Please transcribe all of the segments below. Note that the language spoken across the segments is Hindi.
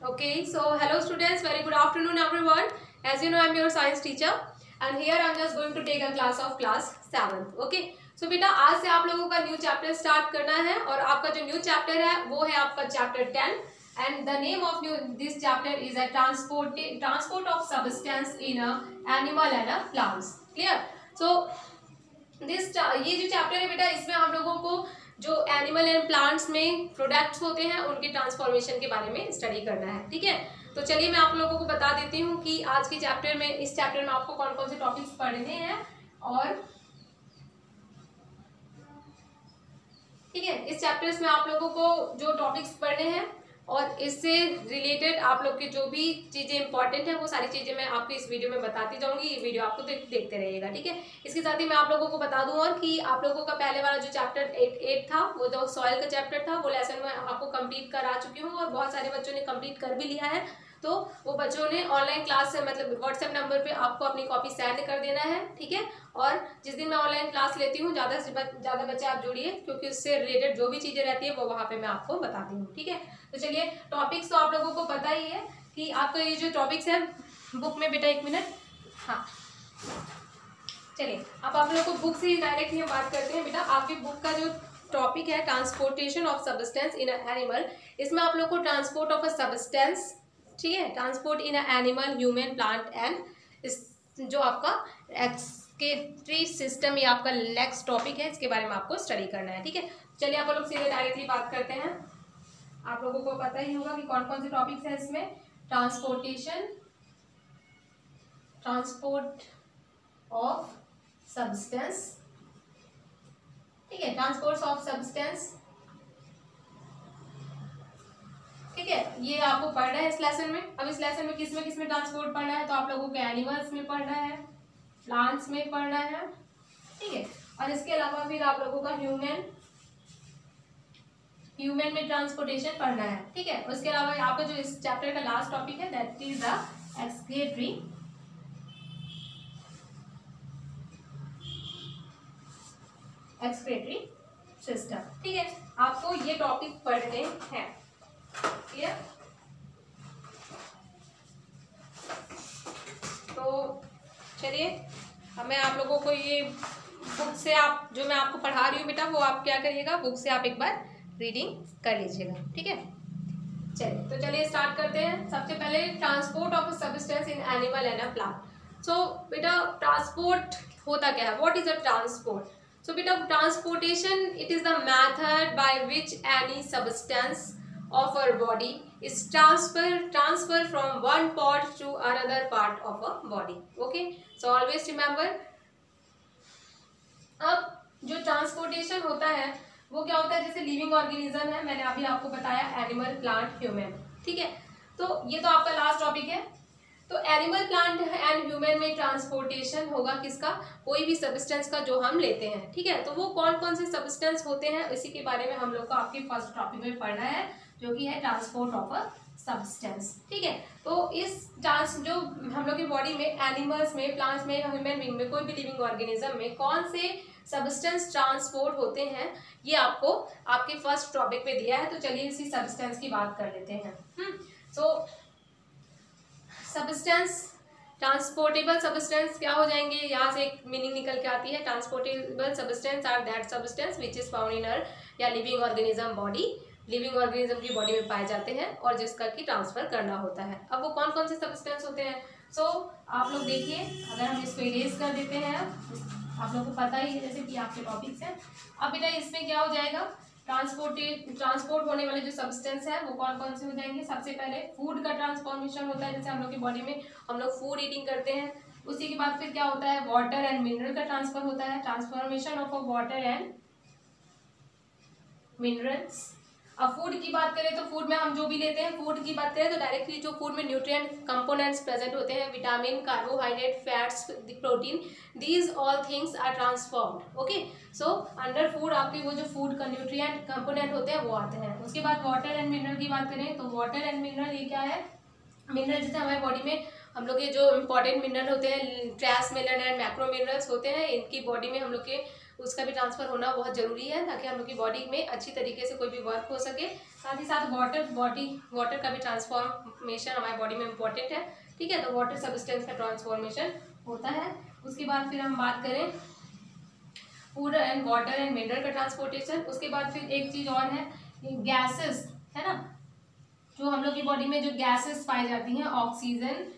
Okay, so hello students, very good afternoon everyone. As you know, I am your science teacher and here I am just going to take a class of class 7th. Okay, so बेटा आज से आप लोगों का न्यू चैप्टर स्टार्ट करना है और आपका जो न्यू चैप्टर है वो है आपका chapter 10 and the name of this chapter is a transport of substance in a animal and a plants. Clear? So ये जो चैप्टर है बेटा इसमें हम लोगों को जो एनिमल एंड प्लांट्स में प्रोडक्ट्स होते हैं उनके ट्रांसफॉर्मेशन के बारे में स्टडी करना है। ठीक है, तो चलिए मैं आप लोगों को बता देती हूँ कि आज के चैप्टर में इस चैप्टर में आपको कौन कौन से टॉपिक्स पढ़ने हैं और ठीक है इस चैप्टर्स में आप लोगों को जो टॉपिक्स पढ़ने हैं और इससे रिलेटेड आप लोग की जो भी चीज़ें इंपॉर्टेंट है वो सारी चीज़ें मैं आपको इस वीडियो में बताती जाऊंगी। ये वीडियो आपको देखते रहिएगा। ठीक है, इसके साथ ही मैं आप लोगों को बता दूं और कि आप लोगों का पहले वाला जो चैप्टर 8 था वो जो सॉइल का चैप्टर था वो लेसन में आपको कंप्लीट करा चुकी हूँ और बहुत सारे बच्चों ने कंप्लीट कर भी लिया है। तो वो बच्चों ने ऑनलाइन क्लास से मतलब व्हाट्सएप नंबर पे आपको अपनी कॉपी सेंड कर देना है। ठीक है, और जिस दिन मैं ऑनलाइन क्लास लेती हूँ ज़्यादा से ज़्यादा बच्चे आप जुड़िए क्योंकि उससे रिलेटेड जो भी चीज़ें रहती है वो वहाँ पे मैं आपको बताती हूँ। ठीक है, तो चलिए टॉपिक्स तो आप लोगों को पता ही है कि आपका ये जो टॉपिक्स है बुक में बेटा एक मिनट, हाँ चलिए अब आप लोगों को बुक से ही डायरेक्ट हम बात करते हैं। बेटा आपकी बुक का जो टॉपिक है transportation of substance in a animal, इसमें आप लोग को ट्रांसपोर्ट ऑफ अ सब्सटेंस, ठीक है, transport in a animal human plant and इस जो आपका एक्सक्रीटरी सिस्टम ये आपका नेक्स्ट टॉपिक है, इसके बारे में आपको स्टडी करना है। ठीक है, चलिए आप लोग सीधे डायरेक्टली बात करते हैं। आप लोगों को पता ही होगा कि कौन कौन से टॉपिक्स हैं इसमें। ट्रांसपोर्टेशन, ट्रांसपोर्ट ऑफ सब्सटेंस, ठीक है, ट्रांसपोर्ट ऑफ सब्सटेंस, ठीक है, ये आपको पढ़ना है इस लेसन में। अब इस लेसन में किसमें ट्रांसपोर्ट पढ़ना है तो आप लोगों को एनिमल्स में पढ़ना है, प्लांट्स में पढ़ना है, ठीक है, और इसके अलावा फिर आप लोगों का ह्यूमन में ट्रांसपोर्टेशन पढ़ना है। ठीक है, उसके अलावा आपका जो इस चैप्टर का लास्ट टॉपिक है that is the excretory system. ठीक है, आपको ये टॉपिक पढ़ने हैं। क्लियर? तो चलिए अब मैं आप लोगों को ये बुक से आप जो मैं आपको पढ़ा रही हूँ बेटा वो आप क्या करिएगा, बुक से आप एक बार रीडिंग कर लीजिएगा। ठीक है, चलिए तो चलिए स्टार्ट करते हैं। सबसे पहले transport of substance in animal and a plant. So बेटा ट्रांसपोर्ट होता क्या है, what is a transport? So बेटा transportation it is the method by which any substance of our body is transfer from one part to another part of a body. Okay, so always remember। अब जो ट्रांसपोर्टेशन होता है वो क्या होता है, जैसे लिविंग ऑर्गेनिज्म है, मैंने अभी आपको बताया एनिमल, प्लांट, ह्यूमन। ठीक है, तो ये तो आपका लास्ट टॉपिक है। तो एनिमल, प्लांट एंड ह्यूमन में ट्रांसपोर्टेशन होगा किसका, कोई भी सब्सटेंस का जो हम लेते हैं। ठीक है, तो वो कौन कौन से सब्सटेंस होते हैं इसी के बारे में हम लोग को आपके फर्स्ट टॉपिक में पढ़ना है जो कि है ट्रांसपोर्ट ऑफ अ सब्सटेंस। ठीक है, तो इस जो हम लोग की बॉडी में एनिमल्स में, प्लांट्स में, ह्यूमन बीइंग में, कोई भी लिविंग ऑर्गेनिज्म में कौन से सब्सटेंस ट्रांसपोर्ट होते हैं ये आपको आपके फर्स्ट टॉपिक में दिया है। तो चलिए इसी सब्सटेंस की बात कर लेते हैं। सो सब्सटेंस, ट्रांसपोर्टेबल सब्सटेंस क्या हो जाएंगे, यहाँ से एक मीनिंग निकल के आती है। Transportable substance are that substance which is found in our या living organism body, living organism की बॉडी में पाए जाते हैं और जिसका की ट्रांसफर करना होता है। अब वो कौन कौन से सब्सटेंस होते हैं, सो आप लोग देखिए, अगर हम इसको इरेज कर देते हैं, आप लोग को पता ही है जैसे कि आपके टॉपिक्स हैं। अब बेटा इसमें क्या हो जाएगा, ट्रांसपोर्ट होने वाले जो सब्सटेंस है वो कौन कौन से हो जाएंगे। सबसे पहले फूड का ट्रांसफॉर्मेशन होता है, जैसे हम लोग की बॉडी में हम लोग फूड ईटिंग करते हैं। उसी के बाद फिर क्या होता है, वाटर एंड मिनरल का ट्रांसफर होता है, transformation of a water and minerals. अब फूड की बात करें तो फूड में हम जो भी लेते हैं, फूड की बात करें तो डायरेक्टली जो फूड में न्यूट्रिएंट कंपोनेंट्स प्रेजेंट होते हैं, vitamin, carbohydrate, fats, protein, these all things are transformed. Okay, so under food आपके वो जो फूड का न्यूट्रिएंट कंपोनेंट होते हैं वो आते हैं। उसके बाद वाटर एंड मिनरल की बात करें तो वाटर एंड मिनरल ये क्या है, मिनरल जैसे हमारे बॉडी में हम लोग के जो इंपॉर्टेंट मिनरल होते हैं, trace mineral and macro minerals होते हैं, इनकी बॉडी में हम लोग के उसका भी ट्रांसफर होना बहुत ज़रूरी है ताकि हम लोग की बॉडी में अच्छी तरीके से कोई भी वर्क हो सके। साथ ही साथ वाटर का भी ट्रांसफॉर्मेशन हमारी बॉडी में इम्पोर्टेंट है, ठीक है। तो वाटर सब्सटेंस का ट्रांसफॉर्मेशन होता है। उसके बाद फिर हम बात करें food and water and mineral का ट्रांसपोर्टेशन। उसके बाद फिर एक चीज़ और है, गैसेस है ना, जो हम लोग की बॉडी में जो गैसेस पाई जाती हैं, ऑक्सीजन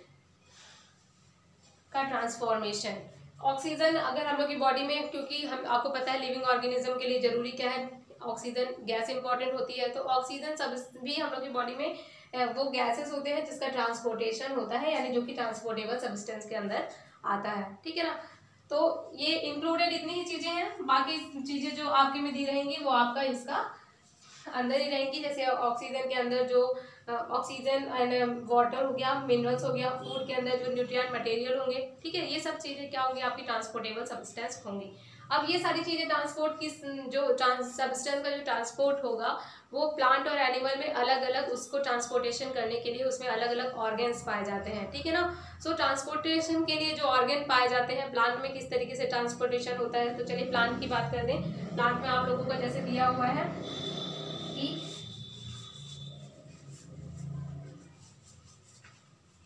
का ट्रांसफॉर्मेशन। ऑक्सीजन अगर हम लोग की बॉडी में, क्योंकि हम आपको पता है लिविंग ऑर्गेनिज्म के लिए जरूरी क्या है, ऑक्सीजन गैस इंपॉर्टेंट होती है। तो ऑक्सीजन सब भी हम लोग की बॉडी में वो गैसेस होते हैं जिसका ट्रांसपोर्टेशन होता है, यानी जो कि ट्रांसपोर्टेबल सब्सटेंस के अंदर आता है, ठीक है ना। तो ये इंक्लूडेड इतनी ही चीजें हैं, बाकी चीजें जो आपके में दी रहेंगी वो आपका इसका अंदर ही रहेंगी। जैसे ऑक्सीजन के अंदर जो ऑक्सीजन एंड वाटर हो गया, मिनरल्स हो गया, फूड के अंदर जो न्यूट्रिएंट मटेरियल होंगे, ठीक है, ये सब चीजें क्या होंगी, आपकी ट्रांसपोर्टेबल सब्सटेंस होंगी। अब ये सारी चीजें ट्रांसपोर्ट की जो सब्सटेंस का जो ट्रांसपोर्ट होगा वो प्लांट और एनिमल में अलग अलग उसको ट्रांसपोर्टेशन करने के लिए उसमें अलग अलग ऑर्गेन्स पाए जाते हैं, ठीक है ना। सो ट्रांसपोर्टेशन के लिए जो ऑर्गेन पाए जाते हैं प्लांट में, किस तरीके से ट्रांसपोर्टेशन होता है, तो चलिए प्लांट की बात कर दें। प्लांट में आप लोगों को जैसे दिया हुआ है कि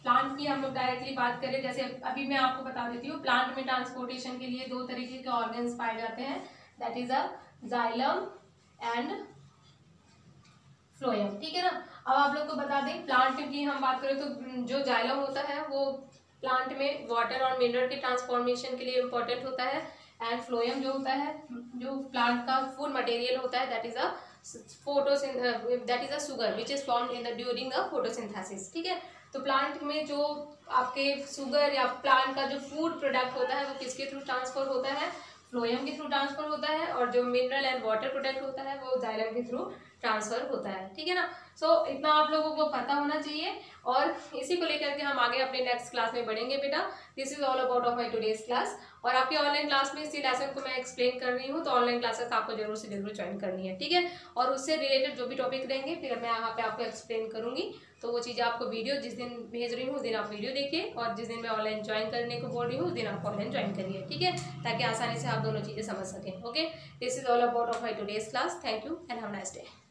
प्लांट की हम लोग डायरेक्टली बात करें, जैसे अभी मैं आपको बता देती हूँ, प्लांट में ट्रांसपोर्टेशन के लिए दो तरीके के ऑर्गन्स पाए जाते हैं, that is a xylem and phloem, ठीक है ना। अब आप लोग को बता दें, प्लांट की हम बात करें तो जो जाइलम होता है वो प्लांट में वाटर और मिनरल के ट्रांसफॉर्मेशन के लिए इम्पोर्टेंट होता है, एंड फ्लोएम जो होता है, जो प्लांट का फूड मटेरियल होता है, that is a sugar which is formed in the during the photosynthesis, ठीक है। तो प्लांट में जो आपके शुगर या प्लांट का जो फूड प्रोडक्ट होता है वो किसके थ्रू ट्रांसफर होता है, फ्लोएम के थ्रू ट्रांसफर होता है, और जो मिनरल एंड वाटर प्रोडक्ट होता है वो जाइलम के थ्रू ट्रांसफर होता है, ठीक है ना। सो इतना आप लोगों को पता होना चाहिए, और इसी को लेकर के हम आगे अपने नेक्स्ट क्लास में बढ़ेंगे बेटा। This is all about of my today's class. और आपकी ऑनलाइन क्लास में इसी लेसन को मैं एक्सप्लेन कर रही हूँ, तो ऑनलाइन क्लासेस आपको जरूर से जरूर ज्वाइन करनी है, ठीक है। और उससे रिलेटेड जो भी टॉपिक रहेंगे फिर मैं यहाँ पे आपको एक्सप्लेन करूंगी, तो वो चीज़ें आपको वीडियो जिस दिन भेज रही हूँ उस दिन आप वीडियो देखिए, और जिस दिन मैं ऑनलाइन ज्वाइन करने को बोल रही हूँ उस दिन आप ऑनलाइन ज्वाइन करिए, ठीक है, ताकि आसानी से आप दोनों चीज़ें समझ सकें। Okay, this is all about of my today's class. Thank you and have a nice day.